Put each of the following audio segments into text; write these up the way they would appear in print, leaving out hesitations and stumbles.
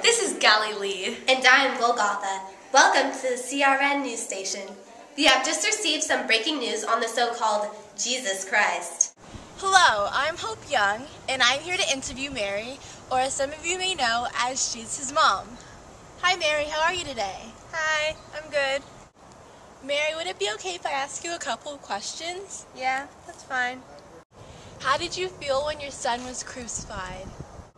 This is Galilee. And I'm Golgotha. Welcome to the CRN news station. We have just received some breaking news on the so-called Jesus Christ. Hello, I'm Hope Young, and I'm here to interview Mary, or as some of you may know, as Jesus' mom. Hi Mary, how are you today? Hi, I'm good. Mary, would it be okay if I ask you a couple of questions? Yeah, that's fine. How did you feel when your son was crucified?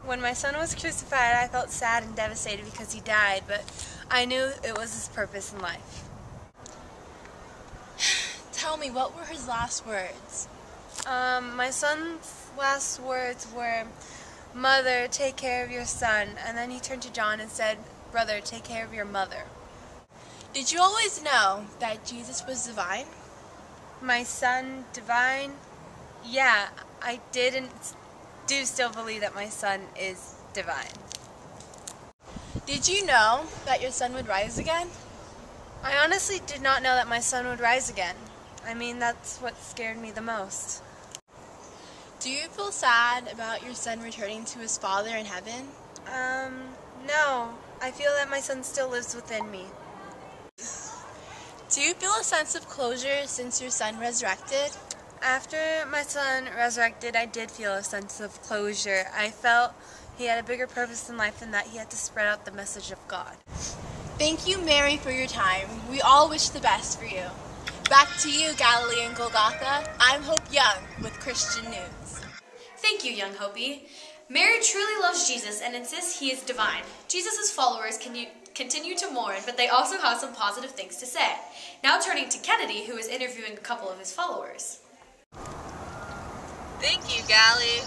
When my son was crucified, I felt sad and devastated because he died, but I knew it was his purpose in life. Tell me, what were his last words? My son's last words were, "Mother, take care of your son," and then he turned to John and said, "Brother, take care of your mother." Did you always know that Jesus was divine? My son, divine? Yeah, I did and do still believe that my son is divine. Did you know that your son would rise again? I honestly did not know that my son would rise again. I mean, that's what scared me the most. Do you feel sad about your son returning to his Father in heaven? No. I feel that my son still lives within me. Do you feel a sense of closure since your son resurrected? After my son resurrected, I did feel a sense of closure. I felt he had a bigger purpose in life and that he had to spread out the message of God. Thank you, Mary, for your time. We all wish the best for you. Back to you, Galilee and Golgotha. I'm Hope Young with Christian News. Thank you, young Hopi. Mary truly loves Jesus and insists he is divine. Jesus' followers continue to mourn, but they also have some positive things to say. Now turning to Kennedy, who is interviewing a couple of his followers. Thank you, Gally.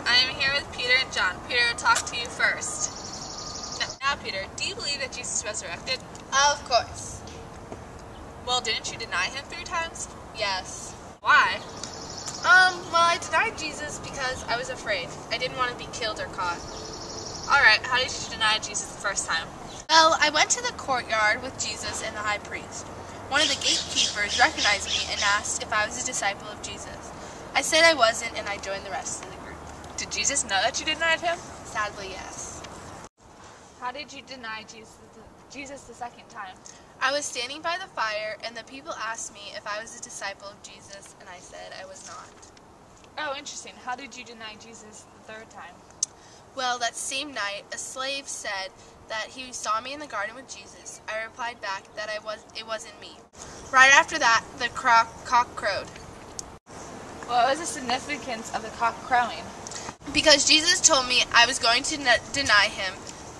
I am here with Peter and John. Peter will talk to you first. Now, Peter, do you believe that Jesus resurrected? Of course. Well, didn't you deny him 3 times? Yes. Why? Well, I denied Jesus because I was afraid. I didn't want to be killed or caught. Alright, how did you deny Jesus the first time? Well, I went to the courtyard with Jesus and the high priest. One of the gatekeepers recognized me and asked if I was a disciple of Jesus. I said I wasn't, and I joined the rest of the group. Did Jesus know that you denied him? Sadly, yes. How did you deny Jesus the second time? I was standing by the fire, and the people asked me if I was a disciple of Jesus, and I said I was not. Oh, interesting. How did you deny Jesus the third time? Well, that same night, a slave said that he saw me in the garden with Jesus. I replied back that it wasn't me. Right after that, the cock crowed. What was the significance of the cock crowing? Because Jesus told me I was going to deny him,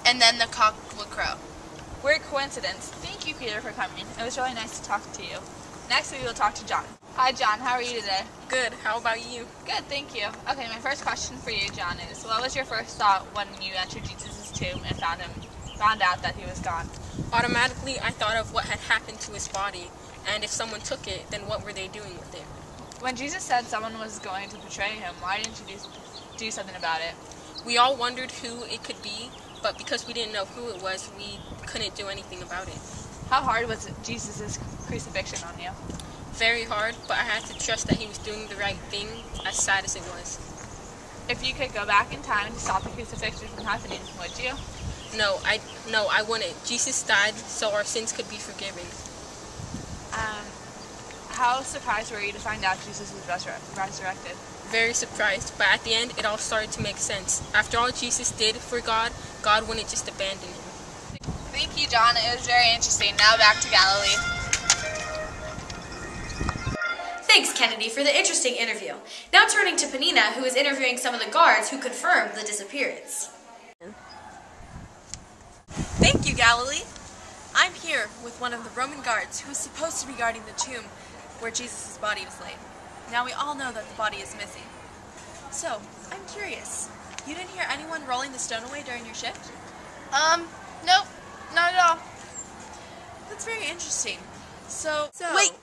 and then the cock would crow. Weird coincidence. Thank you, Peter, for coming. It was really nice to talk to you. Next, we will talk to John. Hi, John. How are you today? Good. How about you? Good, thank you. Okay, my first question for you, John, is what was your first thought when you entered Jesus' tomb and found out that he was gone? Automatically, I thought of what had happened to his body, and if someone took it, then what were they doing with it? When Jesus said someone was going to betray him, why didn't you do something about it? We all wondered who it could be, but because we didn't know who it was, we couldn't do anything about it. How hard was Jesus' crucifixion on you? Very hard, but I had to trust that he was doing the right thing, as sad as it was. If you could go back in time to stop the crucifixion from happening, would you? No, I wouldn't. Jesus died so our sins could be forgiven. How surprised were you to find out Jesus was resurrected? Very surprised, but at the end, it all started to make sense. After all Jesus did for God, God wouldn't just abandon him. Thank you, John. It was very interesting. Now back to Galilee. Thanks, Kennedy, for the interesting interview. Now turning to Panina, who is interviewing some of the guards who confirmed the disappearance. Thank you, Galilee. I'm here with one of the Roman guards who is supposed to be guarding the tomb where Jesus' body was laid. Now we all know that the body is missing. So, I'm curious. You didn't hear anyone rolling the stone away during your shift? Nope, not at all. That's very interesting. So Wait!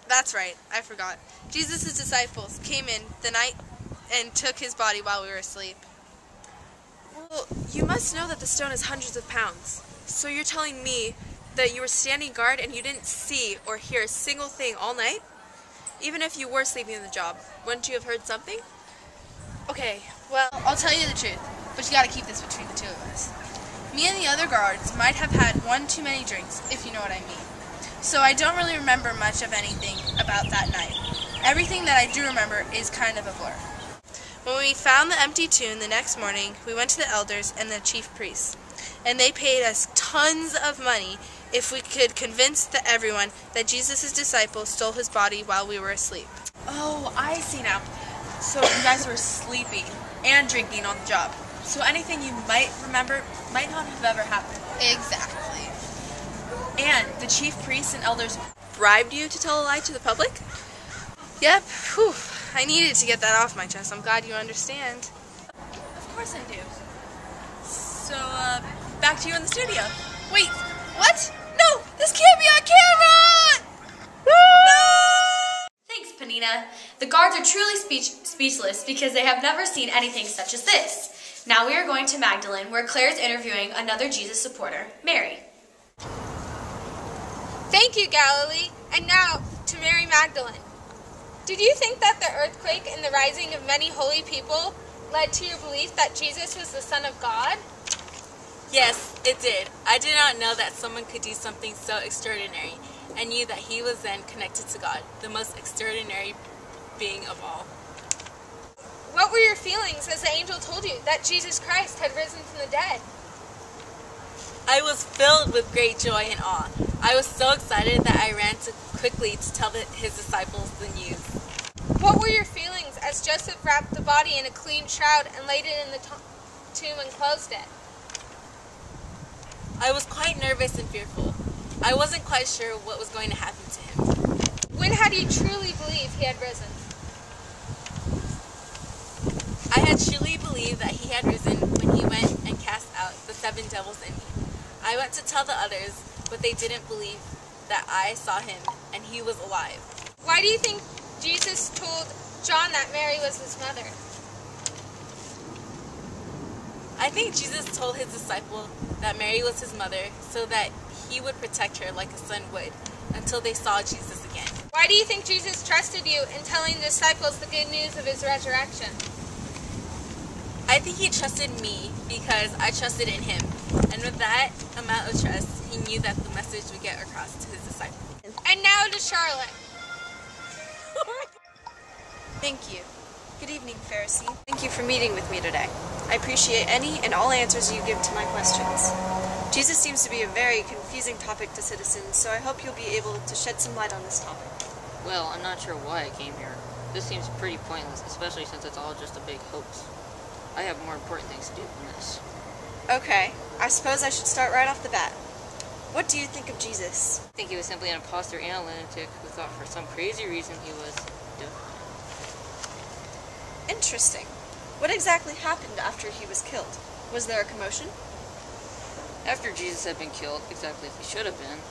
That's right, I forgot. Jesus' disciples came in the night and took his body while we were asleep. Well, you must know that the stone is hundreds of pounds. So you're telling me that you were standing guard and you didn't see or hear a single thing all night? Even if you were sleeping in the job, wouldn't you have heard something? Okay, well, I'll tell you the truth, but you gotta keep this between the two of us. Me and the other guards might have had one too many drinks, if you know what I mean. So I don't really remember much of anything about that night. Everything that I do remember is kind of a blur. When we found the empty tomb the next morning, we went to the elders and the chief priests, and they paid us tons of money if we could convince everyone that Jesus' disciples stole his body while we were asleep. Oh, I see now. So you guys were sleeping and drinking on the job. So anything you might remember might not have ever happened. Exactly. And the chief priests and elders bribed you to tell a lie to the public? Yep. Whew. I needed to get that off my chest. I'm glad you understand. Of course I do. So, back to you in the studio. Wait, what? No, this can't be on camera! Thanks, Panina. The guards are truly speechless because they have never seen anything such as this. Now we are going to Magdalene, where Claire is interviewing another Jesus supporter, Mary. Thank you, Galilee. And now to Mary Magdalene. Did you think that the earthquake and the rising of many holy people led to your belief that Jesus was the Son of God? Yes, it did. I did not know that someone could do something so extraordinary, and knew that he was then connected to God, the most extraordinary being of all. What were your feelings as the angel told you that Jesus Christ had risen from the dead? I was filled with great joy and awe. I was so excited that I ran quickly to tell his disciples the news. What were your feelings as Joseph wrapped the body in a clean shroud and laid it in the tomb and closed it? I was quite nervous and fearful. I wasn't quite sure what was going to happen to him. When had you truly believed he had risen? I had truly believed that he had risen when he went and cast out the 7 devils in me. I went to tell the others, but they didn't believe that I saw him and he was alive. Why do you think Jesus told John that Mary was his mother? I think Jesus told his disciple that Mary was his mother so that he would protect her like a son would until they saw Jesus again. Why do you think Jesus trusted you in telling the disciples the good news of his resurrection? I think he trusted me because I trusted in him. And with that amount of trust, he knew that the message would get across to his disciples. And now to Charlotte. Thank you. Good evening, Pharisee. Thank you for meeting with me today. I appreciate any and all answers you give to my questions. Jesus seems to be a very confusing topic to citizens, so I hope you'll be able to shed some light on this topic. Well, I'm not sure why I came here. This seems pretty pointless, especially since it's all just a big hoax. I have more important things to do than this. Okay, I suppose I should start right off the bat. What do you think of Jesus? I think he was simply an imposter and a lunatic who thought for some crazy reason he was divine. Interesting. What exactly happened after he was killed? Was there a commotion? After Jesus had been killed, exactly as he should have been,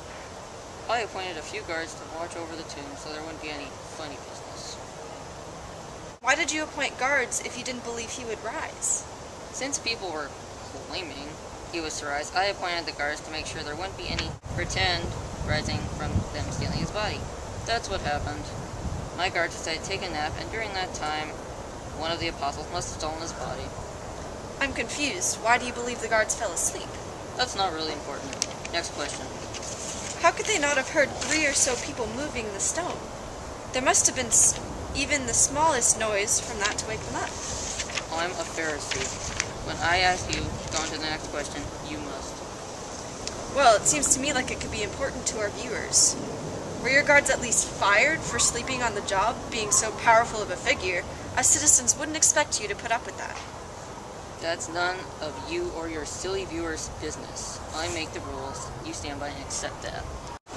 I appointed a few guards to watch over the tomb so there wouldn't be any funny business. Why did you appoint guards if you didn't believe he would rise? Since people were claiming he was to rise, I appointed the guards to make sure there wouldn't be any pretend rising from them stealing his body. That's what happened. My guards decided to take a nap, and during that time, one of the apostles must have stolen his body. I'm confused. Why do you believe the guards fell asleep? That's not really important. Next question. How could they not have heard 3 or so people moving the stone? There must have been even the smallest noise from that to wake them up. I'm a Pharisee. When I ask you to go on to the next question, you must. Well, it seems to me like it could be important to our viewers. Were your guards at least fired for sleeping on the job, being so powerful of a figure? Us citizens wouldn't expect you to put up with that. That's none of you or your silly viewers' business. I make the rules. You stand by and accept that.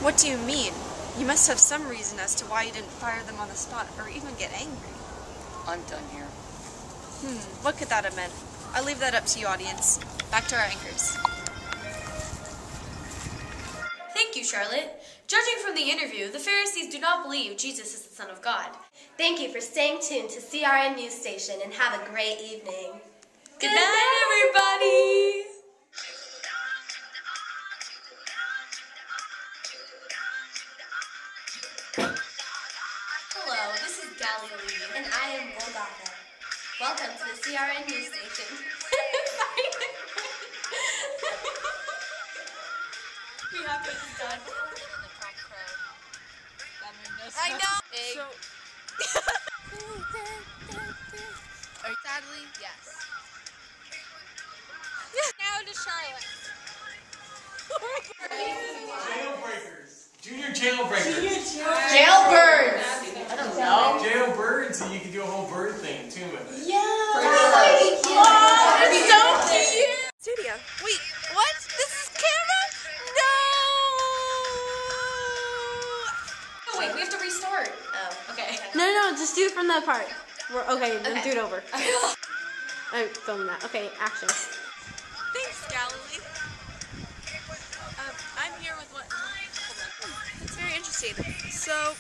What do you mean? You must have some reason as to why you didn't fire them on the spot or even get angry. I'm done here. What could that have meant? I'll leave that up to you, audience. Back to our anchors. Thank you, Charlotte. Judging from the interview, the Pharisees do not believe Jesus is the Son of God. Thank you for staying tuned to CRN News Station and have a great evening. Good night, everybody! Hello, this is Galilee. And I am Golgotha. Welcome to the CRN News Station. We have to get this done. I know. So, Sadly, yes. Now to Charlotte. Jailbreakers. Junior jailbreakers. Jailbirds. I don't know. Jailbirds, so you can do a whole bird thing too with it. Studio. Wait, what? This is camera? No! Oh, wait, we have to restart. Oh, okay. No, just do it from that part. Okay, then do it over. I'm filming that. Okay, action. Thanks, Galilee. I'm here with what... Hold on. It's very interesting. So,